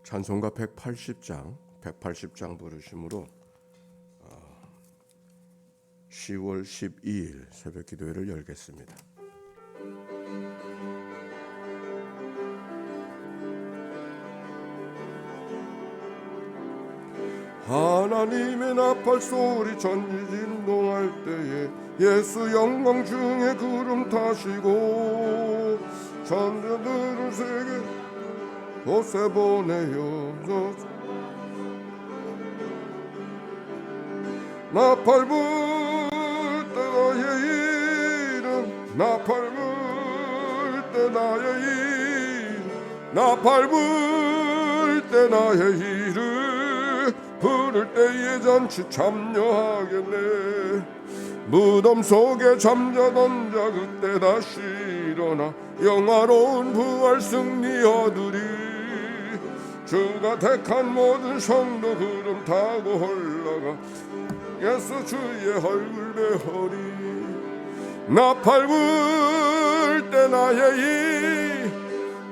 찬송가 180장 부르심으로 10월 12일 새벽 기도회를 열겠습니다. 하나님의 나팔 소리 전지 진동할 때에 예수 영광 중에 구름 타시고 천사들을 세계 곳에 보내요. 나팔 불 때 나의 이름, 나팔 불 때 나의 이름, 나팔 불 때 나의 이름 부를 때에 잔치 참여하겠네. 무덤 속에 잠자던 자 그때 다시 일어나 영화로운 부활 승리 얻으리. 주가 택한 모든 성도 구름 타고 올라가 예수 주의 얼굴 배우리. 나팔 불 때 나의 이,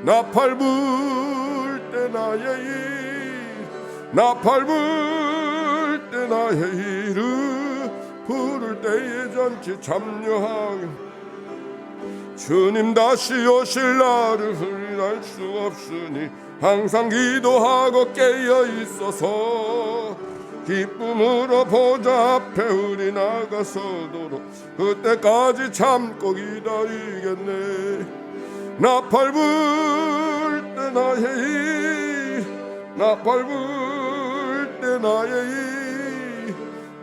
나팔 불 때 나의 이, 나팔 불 때 나의 이름 부를 때에 잔치 참여하게. 주님 다시 오실 날을 흐리날 수 없으니 항상 기도하고 깨어 있어서 기쁨으로 보좌 앞에 우리 나가서도록 그때까지 참고 기다리겠네. 나팔 불 때 나의 이, 나팔 불 때 나의 이,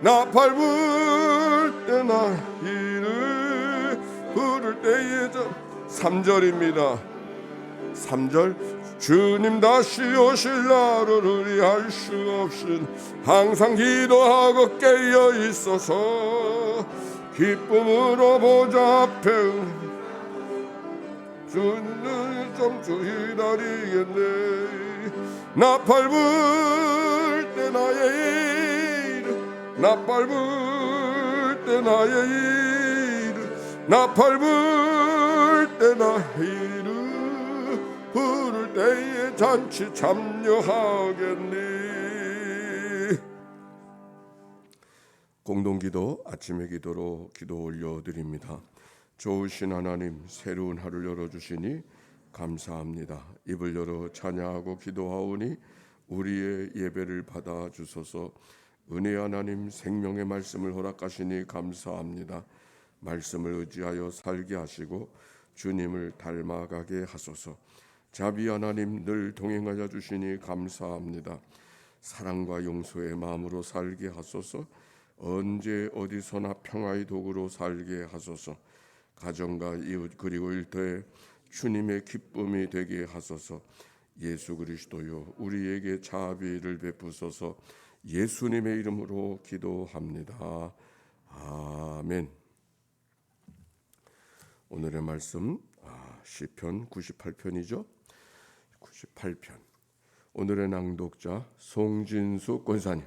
나팔 불 때 나의 이를 부를 때에 3절입니다. 3절 주님 다시 오실 날을 우리 알 수 없으니 항상 기도하고 깨어 있어서 기쁨으로 보좌 앞에 주님 좀 기다리겠네. 나팔 불 때 나의 이름, 나팔 불 때 나의 이름, 나팔 불 때 나의 이름 부를 때에 잔치 참여하겠니. 공동기도 아침의 기도로 기도 올려드립니다. 좋으신 하나님, 새로운 하루를 열어주시니 감사합니다. 입을 열어 찬양하고 기도하오니 우리의 예배를 받아주소서. 은혜 하나님, 생명의 말씀을 허락하시니 감사합니다. 말씀을 의지하여 살게 하시고 주님을 닮아가게 하소서. 자비 하나님, 늘 동행하여 주시니 감사합니다. 사랑과 용서의 마음으로 살게 하소서. 언제 어디서나 평화의 도구로 살게 하소서. 가정과 이웃 그리고 일터에 주님의 기쁨이 되게 하소서. 예수 그리스도여, 우리에게 자비를 베푸소서. 예수님의 이름으로 기도합니다. 아멘. 오늘의 말씀 시편 98편이죠. 98편. 오늘의 낭독자 송진수 권사님.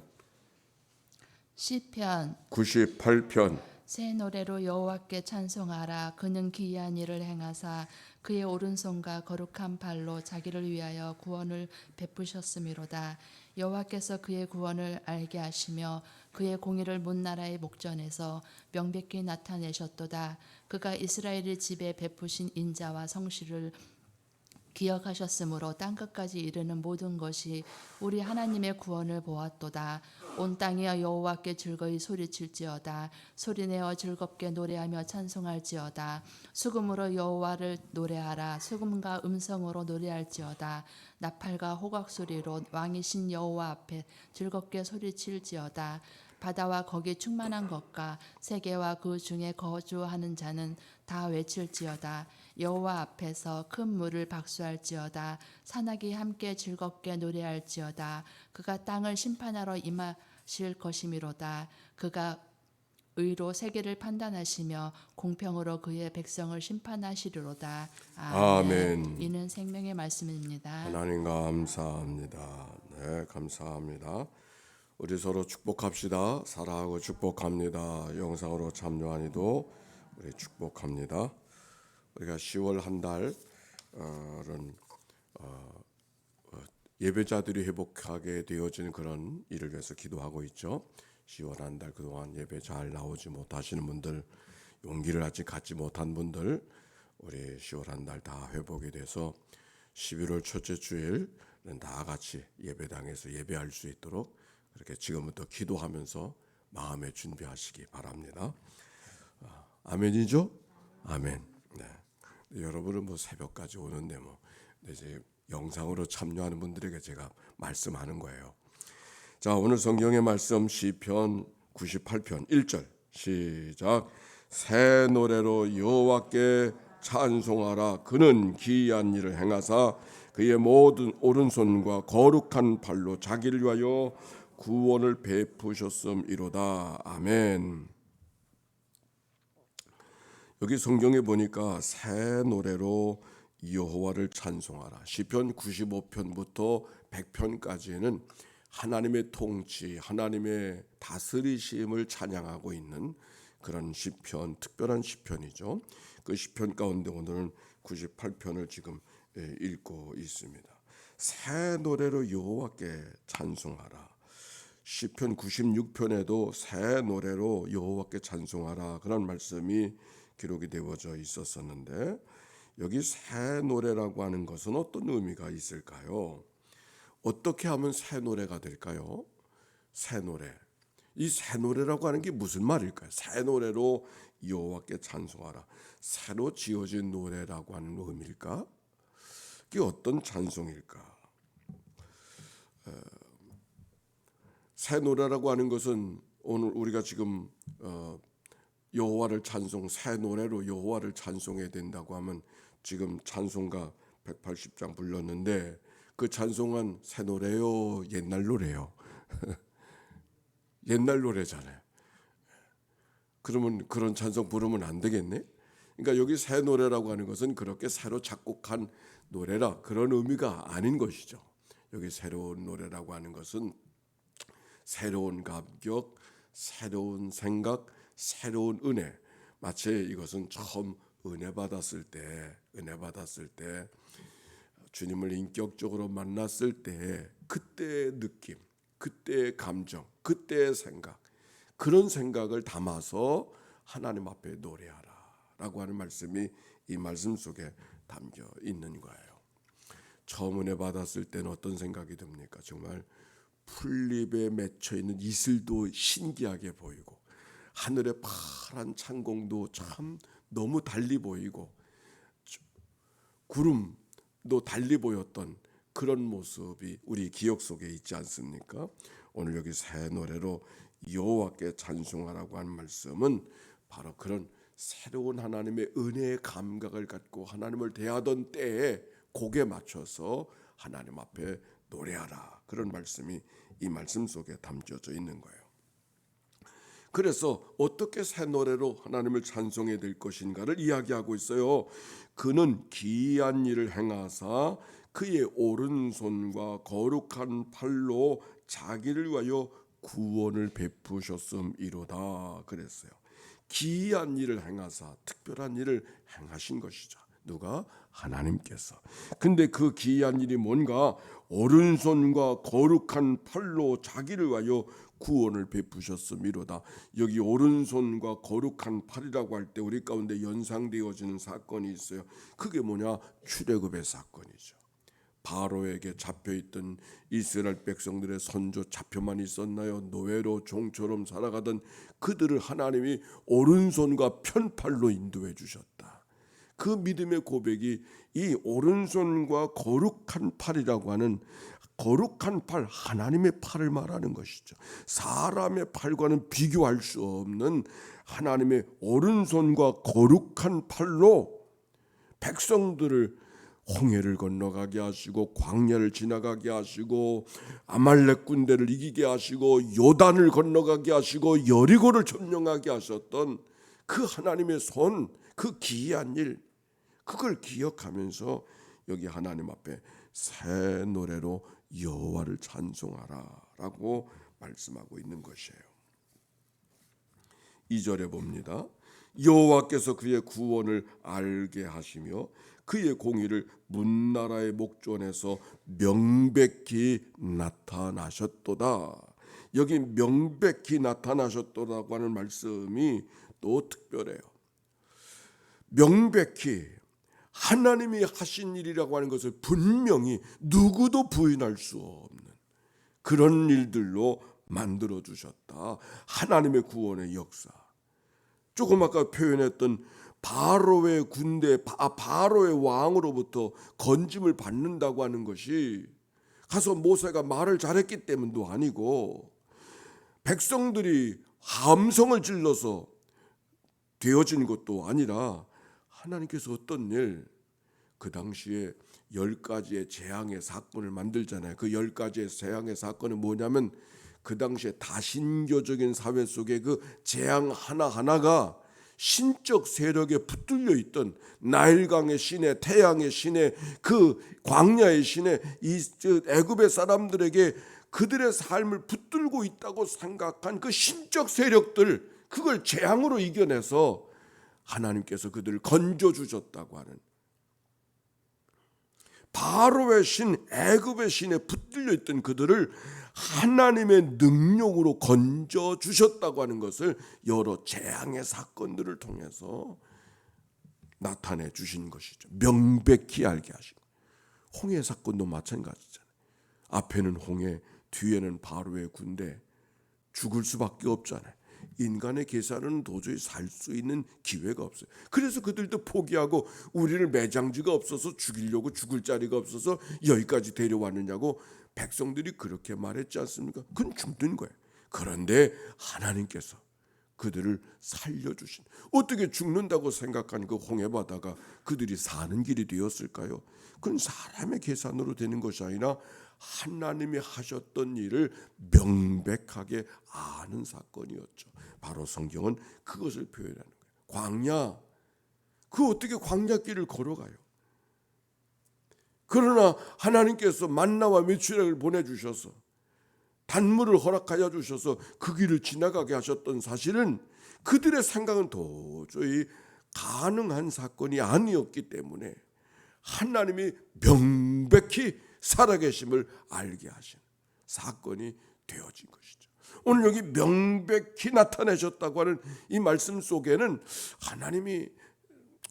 시편 98편. 새 노래로 여호와께 찬송하라. 그는 기이한 일을 행하사 그의 오른손과 거룩한 발로 자기를 위하여 구원을 베푸셨음이로다. 여호와께서 그의 구원을 알게 하시며 그의 공의를 문나라의 목전에서 명백히 나타내셨도다. 그가 이스라엘의 집에 베푸신 인자와 성실을 기억하셨으므로 땅끝까지 이르는 모든 것이 우리 하나님의 구원을 보았도다. 온 땅이여 여호와께 즐거이 소리칠지어다. 소리내어 즐겁게 노래하며 찬송할지어다. 수금으로 여호와를 노래하라. 수금과 음성으로 노래할지어다. 나팔과 호각 소리로 왕이신 여호와 앞에 즐겁게 소리칠지어다. 바다와 거기 충만한 것과 세계와 그 중에 거주하는 자는 다 외칠지어다. 여호와 앞에서 큰 물을 박수할지어다. 산악이 함께 즐겁게 노래할지어다. 그가 땅을 심판하러 임하실 것이미로다. 그가 의로 세계를 판단하시며 공평으로 그의 백성을 심판하시리로다. 아멘. 이는 생명의 말씀입니다. 하나님 감사합니다. 네, 감사합니다. 우리 서로 축복합시다. 사랑하고 축복합니다. 영상으로 참여하니도 우리 축복합니다. 우리가 10월 한 달은 예배자들이 회복하게 되어지는 그런 일을 위해서 기도하고 있죠. 10월 한 달 그동안 예배 잘 나오지 못하시는 분들, 용기를 아직 갖지 못한 분들, 우리 10월 한 달 다 회복이 돼서 11월 첫째 주일은 다 같이 예배당에서 예배할 수 있도록 그렇게 지금부터 기도하면서 마음에 준비하시기 바랍니다. 아멘이죠? 아멘. 네. 여러분은 뭐 새벽까지 오는데 뭐 이제 영상으로 참여하는 분들에게 제가 말씀하는 거예요. 자, 오늘 성경의 말씀 시편 98편 1절 시작. 새 노래로 여호와께 찬송하라. 그는 기이한 일을 행하사 그의 모든 오른손과 거룩한 팔로 자기를 위하여 구원을 베푸셨음이로다. 아멘. 여기 성경에 보니까 새 노래로 여호와를 찬송하라. 시편 95편부터 100편까지는 하나님의 통치, 하나님의 다스리심을 찬양하고 있는 그런 시편, 특별한 시편이죠. 그 시편 가운데 오늘은 98편을 지금 읽고 있습니다. 새 노래로 여호와께 찬송하라. 시편 96편에도 새 노래로 여호와께 찬송하라 그런 말씀이 기록이 되어져 있었었는데, 여기 새 노래라고 하는 것은 어떤 의미가 있을까요? 어떻게 하면 새 노래가 될까요? 새 노래. 이 새 노래라고 하는 게 무슨 말일까요? 새 노래로 여호와께 찬송하라. 새로 지어진 노래라고 하는 의미일까? 이게 어떤 찬송일까? 새 노래라고 하는 것은 오늘 우리가 지금 여호와를 찬송, 새 노래로 여호와를 찬송해야 된다고 하면 지금 찬송가 180장 불렀는데 그 찬송은 새 노래요, 옛날 노래요. 옛날 노래잖아요. 그러면 그런 찬송 부르면 안 되겠네. 그러니까 여기 새 노래라고 하는 것은 그렇게 새로 작곡한 노래라 그런 의미가 아닌 것이죠. 여기 새로운 노래라고 하는 것은 새로운 감격, 새로운 생각, 새로운 은혜. 마치 이것은 처음 은혜 받았을 때 주님을 인격적으로 만났을 때 그때의 느낌, 그때의 감정, 그때의 생각, 그런 생각을 담아서 하나님 앞에 노래하라라고 하는 말씀이 이 말씀 속에 담겨 있는 거예요. 처음 은혜 받았을 때는 어떤 생각이 듭니까? 정말 풀잎에 맺혀 있는 이슬도 신기하게 보이고 하늘의 파란 창공도 참 너무 달리 보이고 구름도 달리 보였던 그런 모습이 우리 기억 속에 있지 않습니까? 오늘 여기 새 노래로 여호와께 찬송하라고 하는 말씀은 바로 그런 새로운 하나님의 은혜의 감각을 갖고 하나님을 대하던 때에 곡에 맞춰서 하나님 앞에 노래하라 그런 말씀이 이 말씀 속에 담겨져 있는 거예요. 그래서 어떻게 새 노래로 하나님을 찬송해야 될 것인가를 이야기하고 있어요. 그는 기이한 일을 행하사 그의 오른손과 거룩한 팔로 자기를 위하여 구원을 베푸셨음이로다 그랬어요. 기이한 일을 행하사 특별한 일을 행하신 것이죠. 누가? 하나님께서. 근데 그 기이한 일이 뭔가? 오른손과 거룩한 팔로 자기를 위하여 구원을 베푸셨음이로다. 여기 오른손과 거룩한 팔이라고 할 때 우리 가운데 연상되어지는 사건이 있어요. 그게 뭐냐? 출애굽의 사건이죠. 바로에게 잡혀있던 이스라엘 백성들의 선조 잡혀만 있었나요? 노예로 종처럼 살아가던 그들을 하나님이 오른손과 편팔로 인도해 주셨다. 그 믿음의 고백이 이 오른손과 거룩한 팔이라고 하는 거룩한 팔, 하나님의 팔을 말하는 것이죠. 사람의 팔과는 비교할 수 없는 하나님의 오른손과 거룩한 팔로 백성들을 홍해를 건너가게 하시고 광야를 지나가게 하시고 아말렉 군대를 이기게 하시고 요단을 건너가게 하시고 여리고를 점령하게 하셨던 그 하나님의 손, 그 기이한 일, 그걸 기억하면서 여기 하나님 앞에 새 노래로 여호와를 찬송하라라고 말씀하고 있는 것이에요. 2절에 봅니다. 여호와께서 그의 구원을 알게 하시며 그의 공의를 문나라의 목전에서 명백히 나타나셨도다. 여기 명백히 나타나셨도다고 하는 말씀이 또 특별해요. 명백히 하나님이 하신 일이라고 하는 것을 분명히 누구도 부인할 수 없는 그런 일들로 만들어 주셨다. 하나님의 구원의 역사. 조금 아까 표현했던 바로의 군대, 바로의 왕으로부터 건짐을 받는다고 하는 것이 가서 모세가 말을 잘했기 때문도 아니고 백성들이 함성을 질러서 되어진 것도 아니라 하나님께서 어떤 일, 그 당시에 10가지의 재앙의 사건을 만들잖아요. 그 10가지의 재앙의 사건은 뭐냐면 그 당시에 다신교적인 사회 속에 그 재앙 하나하나가 신적 세력에 붙들려 있던 나일강의 신의, 태양의 신의, 그 광야의 신의 이 애굽의 사람들에게 그들의 삶을 붙들고 있다고 생각한 그 신적 세력들, 그걸 재앙으로 이겨내서 하나님께서 그들을 건져 주셨다고 하는, 바로의 신, 애굽의 신에 붙들려 있던 그들을 하나님의 능력으로 건져 주셨다고 하는 것을 여러 재앙의 사건들을 통해서 나타내 주신 것이죠. 명백히 알게 하신 거예요. 홍해 사건도 마찬가지잖아요. 앞에는 홍해, 뒤에는 바로의 군대, 죽을 수밖에 없잖아요. 인간의 계산은 도저히 살 수 있는 기회가 없어요. 그래서 그들도 포기하고 우리를 매장지가 없어서 죽이려고 죽을 자리가 없어서 여기까지 데려왔느냐고 백성들이 그렇게 말했지 않습니까? 그건 죽는 거예요. 그런데 하나님께서 그들을 살려주신, 어떻게 죽는다고 생각한 그 홍해바다가 그들이 사는 길이 되었을까요? 그건 사람의 계산으로 되는 것이 아니라 하나님이 하셨던 일을 명백하게 아는 사건이었죠. 바로 성경은 그것을 표현하는 거예요. 광야, 그 어떻게 광야길을 걸어가요? 그러나 하나님께서 만나와 메추라기를 보내주셔서 단물을 허락하여 주셔서 그 길을 지나가게 하셨던 사실은 그들의 생각은 도저히 가능한 사건이 아니었기 때문에 하나님이 명백히 살아계심을 알게 하신 사건이 되어진 것이죠. 오늘 여기 명백히 나타내셨다고 하는 이 말씀 속에는 하나님이,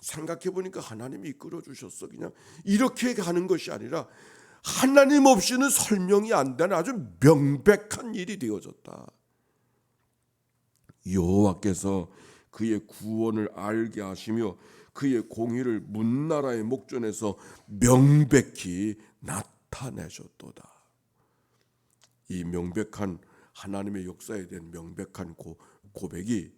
생각해 보니까 하나님이 이끌어 주셨어. 그냥 이렇게 가는 것이 아니라 하나님 없이는 설명이 안 되는 아주 명백한 일이 되어졌다. 여호와께서 그의 구원을 알게 하시며 그의 공의를 문나라의 목전에서 명백히 나타내셨도다. 이 명백한 하나님의 역사에 대한 명백한 고백이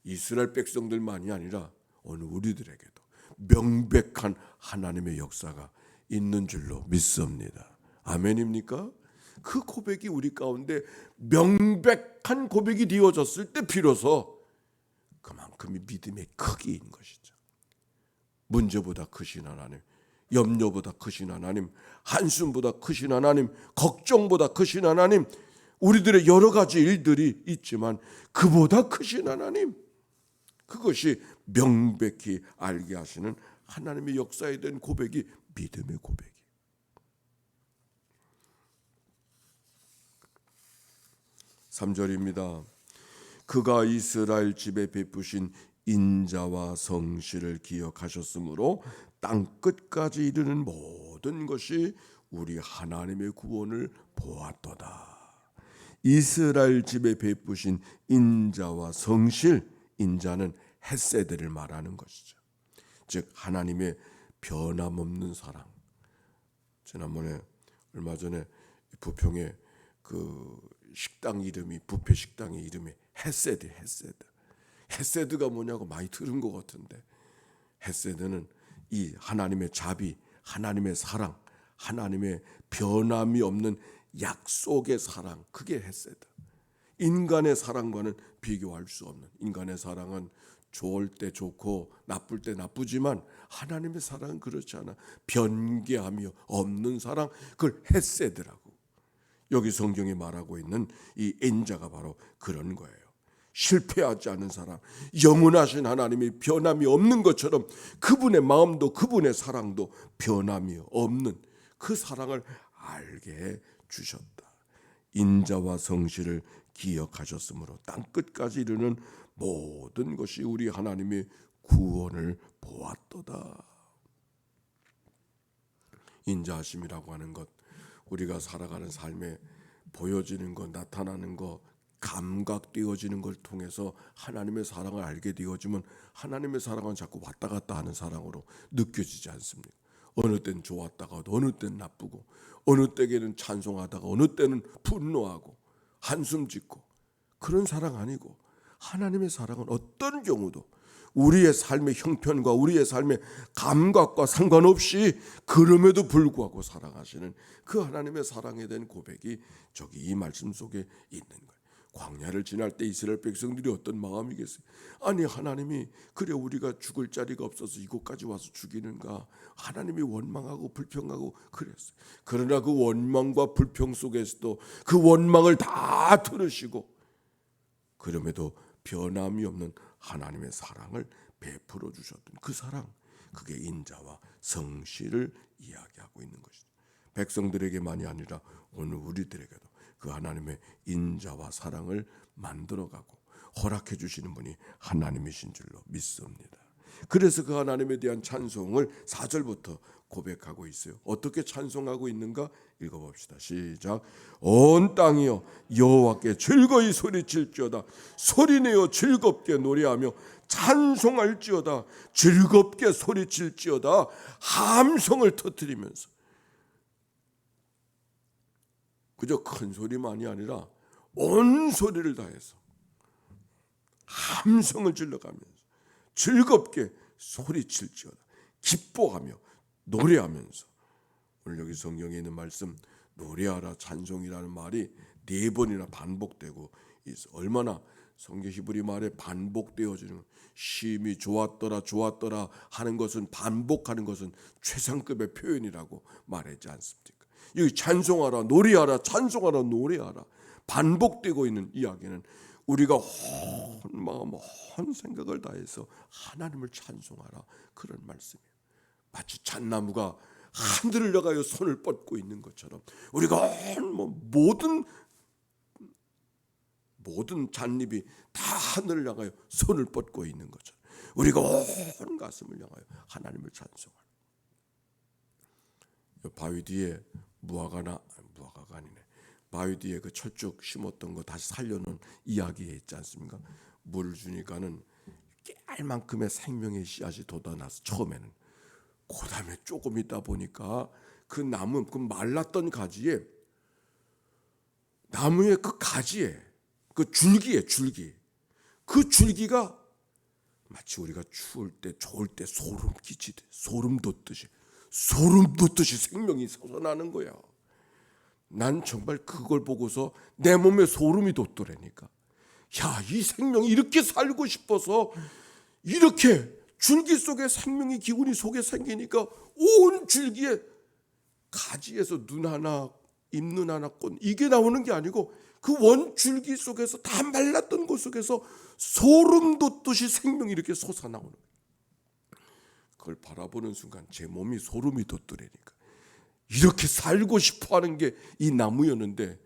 이스라엘 백성들만이 아니라 오늘 우리들에게도 명백한 하나님의 역사가 있는 줄로 믿습니다. 아멘입니까? 그 고백이 우리 가운데 명백한 고백이 되어졌을 때 비로소 그만큼의 믿음의 크기인 것이죠. 문제보다 크신 하나님, 염려보다 크신 하나님, 한숨보다 크신 하나님, 걱정보다 크신 하나님, 우리들의 여러 가지 일들이 있지만 그보다 크신 하나님, 그것이 명백히 알게 하시는 하나님의 역사에 대한 고백이 믿음의 고백이. 3절입니다. 그가 이스라엘 집에 베푸신 인자와 성실을 기억하셨으므로 땅 끝까지 이르는 모든 것이 우리 하나님의 구원을 보았도다. 이스라엘 집에 베푸신 인자와 성실, 인자는 헤세드를 말하는 것이죠. 즉 하나님의 변함없는 사랑. 지난번에 얼마 전에 부평에 그 식당 이름이, 뷔페 식당의 이름이 헤세드. 헤세드가 뭐냐고 많이 들은 것 같은데, 헤세드는 이 하나님의 자비, 하나님의 사랑, 하나님의 변함이 없는 약속의 사랑, 그게 헤세드. 인간의 사랑과는 비교할 수 없는, 인간의 사랑은 좋을 때 좋고 나쁠 때 나쁘지만 하나님의 사랑은 그렇지 않아. 변개하며 없는 사랑, 그걸 헤세드라고. 여기 성경이 말하고 있는 이 인자가 바로 그런 거예요. 실패하지 않은 사랑, 영원하신 하나님이 변함이 없는 것처럼 그분의 마음도 그분의 사랑도 변함이 없는 그 사랑을 알게 해 주셨다. 인자와 성실을 기억하셨으므로 땅끝까지 이르는 모든 것이 우리 하나님의 구원을 보았도다. 인자하심이라고 하는 것, 우리가 살아가는 삶에 보여지는 것, 나타나는 것, 감각되어지는 걸 통해서 하나님의 사랑을 알게 되어지면 하나님의 사랑은 자꾸 왔다 갔다 하는 사랑으로 느껴지지 않습니까? 어느 때는 좋았다가 어느 때는 나쁘고, 어느 때에는 찬송하다가 어느 때는 분노하고 한숨 짓고, 그런 사랑 아니고 하나님의 사랑은 어떤 경우도 우리의 삶의 형편과 우리의 삶의 감각과 상관없이 그럼에도 불구하고 사랑하시는 그 하나님의 사랑에 대한 고백이 저기 이 말씀 속에 있는 거예요. 광야를 지날 때 이스라엘 백성들이 어떤 마음이겠어요? 아니 하나님이 그래 우리가 죽을 자리가 없어서 이곳까지 와서 죽이는가? 하나님이 원망하고 불평하고 그랬어요. 그러나 그 원망과 불평 속에서도 그 원망을 다 들으시고 그럼에도 변함이 없는 하나님의 사랑을 베풀어 주셨던 그 사랑, 그게 인자와 성실을 이야기하고 있는 것이죠. 백성들에게만이 아니라 오늘 우리들에게도 그 하나님의 인자와 사랑을 만들어가고 허락해 주시는 분이 하나님이신 줄로 믿습니다. 그래서 그 하나님에 대한 찬송을 4절부터 고백하고 있어요. 어떻게 찬송하고 있는가 읽어봅시다. 시작. 온 땅이여 여호와께 즐거이 소리칠지어다. 소리내어 즐겁게 노래하며 찬송할지어다. 즐겁게 소리칠지어다. 함성을 터뜨리면서, 그저 큰 소리만이 아니라 온 소리를 다해서 함성을 질러가면서 즐겁게 소리칠지어다. 기뻐하며 노래하면서. 오늘 여기 성경에 있는 말씀 노래하라 찬송이라는 말이 4번이나 반복되고 있어. 얼마나 성경 히브리 말에 반복되어지는, 심히 좋았더라 좋았더라 하는 것은, 반복하는 것은 최상급의 표현이라고 말하지 않습니까? 여기 찬송하라 노래하라 찬송하라 노래하라 반복되고 있는 이야기는 우리가 온 마음 온 생각을 다해서 하나님을 찬송하라, 그런 말씀이에요. 마치 잣나무가 하늘을 나가여 손을 뻗고 있는 것처럼 우리가 모든 잣잎이 다 하늘을 향하여 손을 뻗고 있는 것처럼 우리가 온 가슴을 향하여 하나님을 찬송하라. 바위 뒤에 무화과가 아니네. 바위 뒤에 그 철쭉 심었던 거 다시 살려놓은 이야기에 있지 않습니까? 물을 주니까는 깨알만큼의 생명의 씨앗이 돋아나서 처음에는, 그 다음에 조금 있다 보니까 그 나무, 그 말랐던 가지에, 나무의 그 가지에, 그 줄기, 그 줄기가 마치 우리가 추울 때 좋을 때 소름 끼치듯 소름 돋듯이 생명이 솟아나는 거야. 난 정말 그걸 보고서 내 몸에 소름이 돋더라니까. 야, 이 생명이 이렇게 살고 싶어서, 이렇게 줄기 속에 생명의 기운이 속에 생기니까 온 줄기에 가지에서 눈 하나, 잎눈 하나, 꽃, 이게 나오는 게 아니고 그 원 줄기 속에서, 다 말랐던 곳 속에서 소름 돋듯이 생명이 이렇게 솟아나오는 거예요. 그걸 바라보는 순간 제 몸이 소름이 돋더라니까. 이렇게 살고 싶어하는 게 이 나무였는데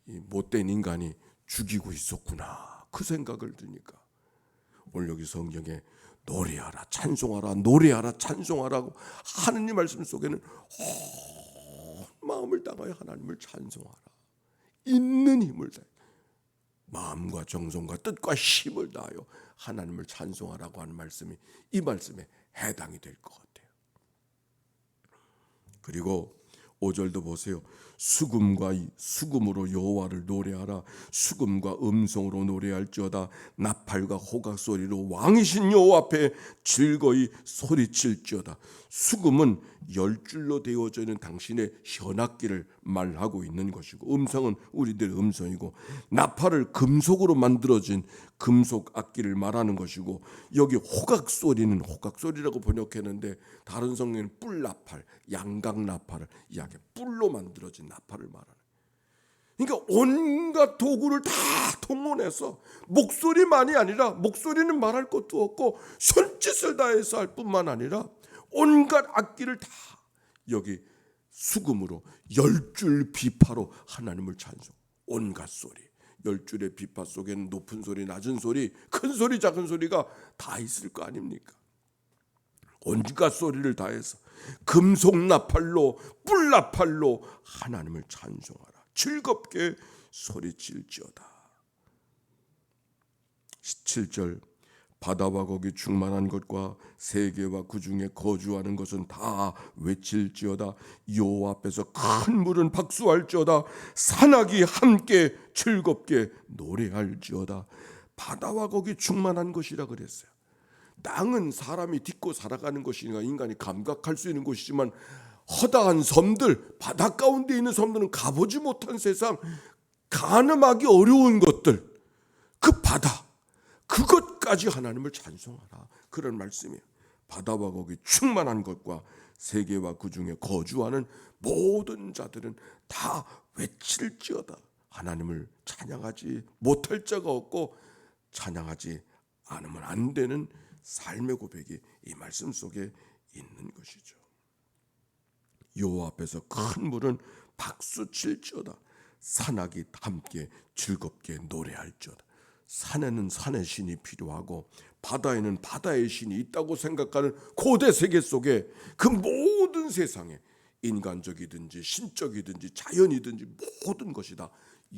이 못된 인간이 죽이고 있었구나, 그 생각을 드니까 오늘 여기 성경에 노래하라 찬송하라 노래하라 찬송하라고 하느님 말씀 속에는 온 마음을 다하여 하나님을 찬송하라, 있는 힘을 다해 마음과 정성과 뜻과 힘을 다하여 하나님을 찬송하라고 하는 말씀이 이 말씀에 해당이 될 것 같아요. 그리고 5절도 보세요. 수금으로 여호와를 노래하라. 수금과 음성으로 노래할지어다. 나팔과 호각 소리로 왕이신 여호와 앞에 즐거이 소리칠지어다. 수금은 10줄로 되어져 있는 당신의 현악기를 말하고 있는 것이고, 음성은 우리들의 음성이고, 나팔을 금속으로 만들어진 금속 악기를 말하는 것이고, 여기 호각 소리는 호각소리라고 번역했는데 다른 성경에는 뿔나팔, 양각 나팔을 이야기해. 뿔로 만들어진 나팔을 말하는. 그러니까 온갖 도구를 다 동원해서 목소리만이 아니라 목소리는 말할 것도 없고 손짓을 다해서 할 뿐만 아니라 온갖 악기를 다 여기 수금으로 10줄 비파로 하나님을 찬송. 온갖 소리 10줄의 비파 속에는 높은 소리 낮은 소리 큰 소리 작은 소리가 다 있을 거 아닙니까? 온갖 소리를 다해서 금속 나팔로 뿔 나팔로 하나님을 찬송하라. 즐겁게 소리칠지어다. 17절 바다와 거기 충만한 것과 세계와 그 중에 거주하는 것은 다 외칠지어다. 여호와 앞에서 큰 물은 박수할지어다. 산악이 함께 즐겁게 노래할지어다. 바다와 거기 충만한 것이라 그랬어요. 땅은 사람이 딛고 살아가는 것이니까 인간이 감각할 수 있는 곳이지만 허다한 섬들, 바다 가운데 있는 섬들은 가보지 못한 세상, 가늠하기 어려운 것들, 그 바다, 그것까지 하나님을 찬송하라. 그런 말씀이에요. 바다와 거기 충만한 것과 세계와 그 중에 거주하는 모든 자들은 다 외칠지어다. 하나님을 찬양하지 못할 자가 없고 찬양하지 않으면 안 되는 삶의 고백이 이 말씀 속에 있는 것이죠. 여호와 앞에서 큰 물은 박수 칠지어다. 산악이 함께 즐겁게 노래할지어다. 산에는 산의 신이 필요하고 바다에는 바다의 신이 있다고 생각하는 고대 세계 속에 그 모든 세상에 인간적이든지 신적이든지 자연이든지 모든 것이 다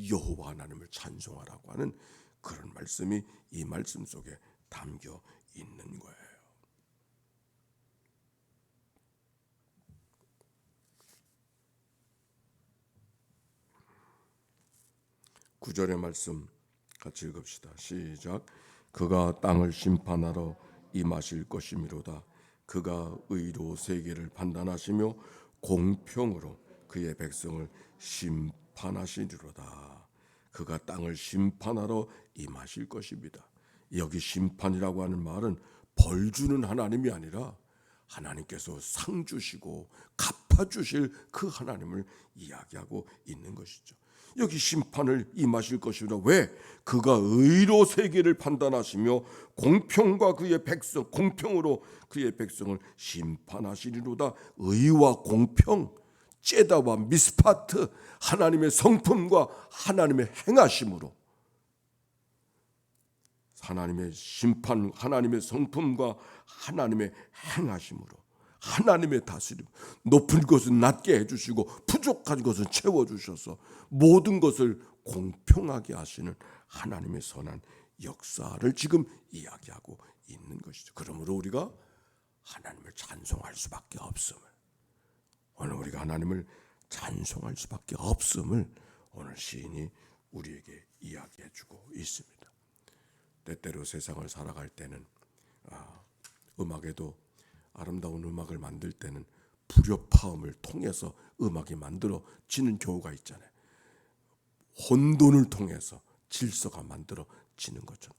여호와 하나님을 찬송하라고 하는 그런 말씀이 이 말씀 속에 담겨 있는 거예요. 구절의 말씀 같이 읽읍시다. 시작. 그가 땅을 심판하러 임하실 것이미로다. 그가 의로 세계를 판단하시며 공평으로 그의 백성을 심판하시리로다. 그가 땅을 심판하러 임하실 것입니다. 여기 심판이라고 하는 말은 벌 주는 하나님이 아니라 하나님께서 상 주시고 갚아 주실 그 하나님을 이야기하고 있는 것이죠. 여기 심판을 임하실 것이라. 왜? 그가 의로 세계를 판단하시며 공평과 그의 백성, 공평으로 그의 백성을 심판하시리로다. 의와 공평, 째다와 미스파트, 하나님의 성품과 하나님의 행하심으로, 하나님의 심판, 하나님의 성품과 하나님의 행하심으로, 하나님의 다스림, 높은 것은 낮게 해주시고 부족한 것은 채워주셔서 모든 것을 공평하게 하시는 하나님의 선한 역사를 지금 이야기하고 있는 것이죠. 그러므로 우리가 하나님을 찬송할 수밖에 없음을, 오늘 우리가 하나님을 찬송할 수밖에 없음을 오늘 시인이 우리에게 이야기해주고 있습니다. 때때로 세상을 살아갈 때는 음악에도 아름다운 음악을 만들 때는 불협화음을 통해서 음악이 만들어지는 경우가 있잖아요. 혼돈을 통해서 질서가 만들어지는 것처럼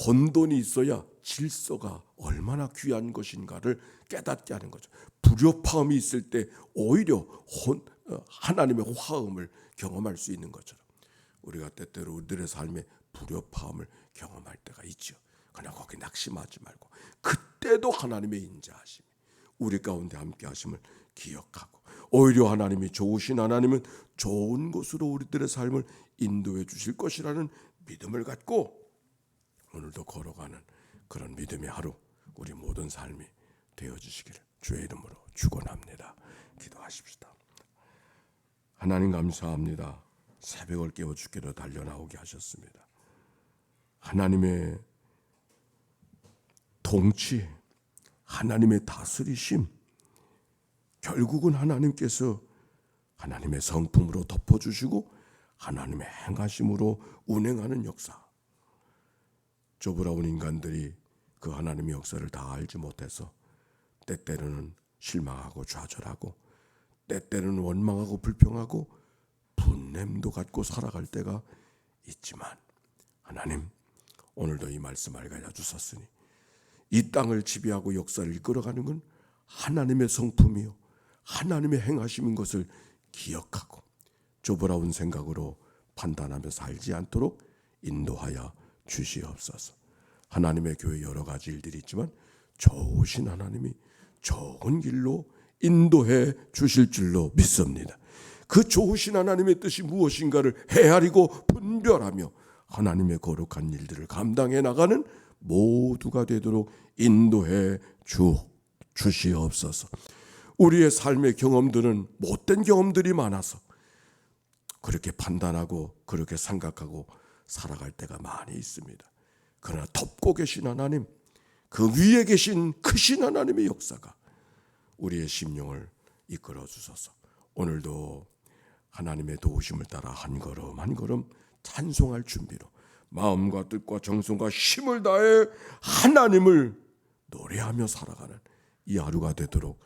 혼돈이 있어야 질서가 얼마나 귀한 것인가를 깨닫게 하는 거죠. 불협화음이 있을 때 오히려 하나님의 화음을 경험할 수 있는 것처럼 우리가 때때로 우리들의 삶에 불협화음을 경험할 때가 있죠. 그러나 거기 낙심하지 말고 그때도 하나님의 인자하심이 우리 가운데 함께 하심을 기억하고, 오히려 하나님이 좋으신 하나님은 좋은 곳으로 우리들의 삶을 인도해 주실 것이라는 믿음을 갖고 오늘도 걸어가는 그런 믿음의 하루, 우리 모든 삶이 되어주시기를 주의 이름으로 축원합니다. 기도하십시다. 하나님 감사합니다. 새벽을 깨워 주께로 달려나오게 하셨습니다. 하나님의 통치, 하나님의 다스리심, 결국은 하나님께서 하나님의 성품으로 덮어주시고 하나님의 행하심으로 운행하는 역사. 좁으라운 인간들이 그 하나님의 역사를 다 알지 못해서 때때로는 실망하고 좌절하고 때때로는 원망하고 불평하고 분냄도 갖고 살아갈 때가 있지만, 하나님 오늘도 이 말씀 알게 해주셨으니 이 땅을 지배하고 역사를 이끌어가는 건 하나님의 성품이요 하나님의 행하심인 것을 기억하고 좁으라운 생각으로 판단하며 살지 않도록 인도하여 주시옵소서. 하나님의 교회 여러 가지 일들이 있지만 좋으신 하나님이 좋은 길로 인도해 주실 줄로 믿습니다. 그 좋으신 하나님의 뜻이 무엇인가를 헤아리고 분별하며 하나님의 거룩한 일들을 감당해 나가는 모두가 되도록 인도해 주시옵소서. 우리의 삶의 경험들은 못된 경험들이 많아서 그렇게 판단하고 그렇게 생각하고 살아갈 때가 많이 있습니다. 그러나 덮고 계신 하나님, 그 위에 계신 크신 하나님의 역사가 우리의 심령을 이끌어 주소서. 오늘도 하나님의 도우심을 따라 한 걸음 한 걸음 찬송할 준비로 마음과 뜻과 정성과 힘을 다해 하나님을 노래하며 살아가는 이 하루가 되도록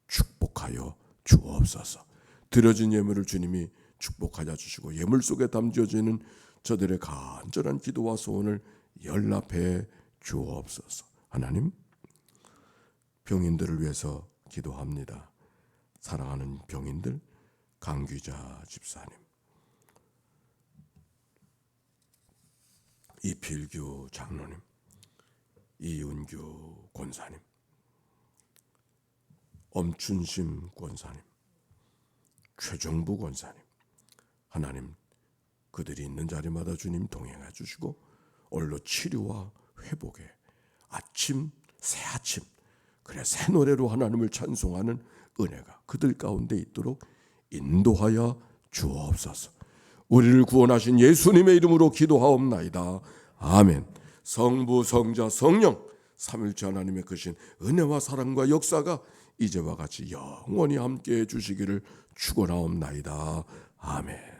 축복하여 주옵소서. 드려진 예물을 주님이 축복하여 주시고 예물 속에 담겨지는 저들의 간절한 기도와 소원을 연락해 주옵소서. 하나님, 병인들을 위해서 기도합니다. 사랑하는 병인들, 강귀자 집사님, 이필규 장로님, 이윤규 권사님, 엄춘심 권사님, 최정부 권사님, 하나님, 그들이 있는 자리마다 주님 동행해 주시고 오늘로 치료와 회복에 아침 새 아침 그래 새 노래로 하나님을 찬송하는 은혜가 그들 가운데 있도록 인도하여 주옵소서. 우리를 구원하신 예수님의 이름으로 기도하옵나이다. 아멘. 성부 성자 성령 삼일째 하나님의 크신 은혜와 사랑과 역사가 이제와 같이 영원히 함께해 주시기를 축원하옵나이다. 아멘.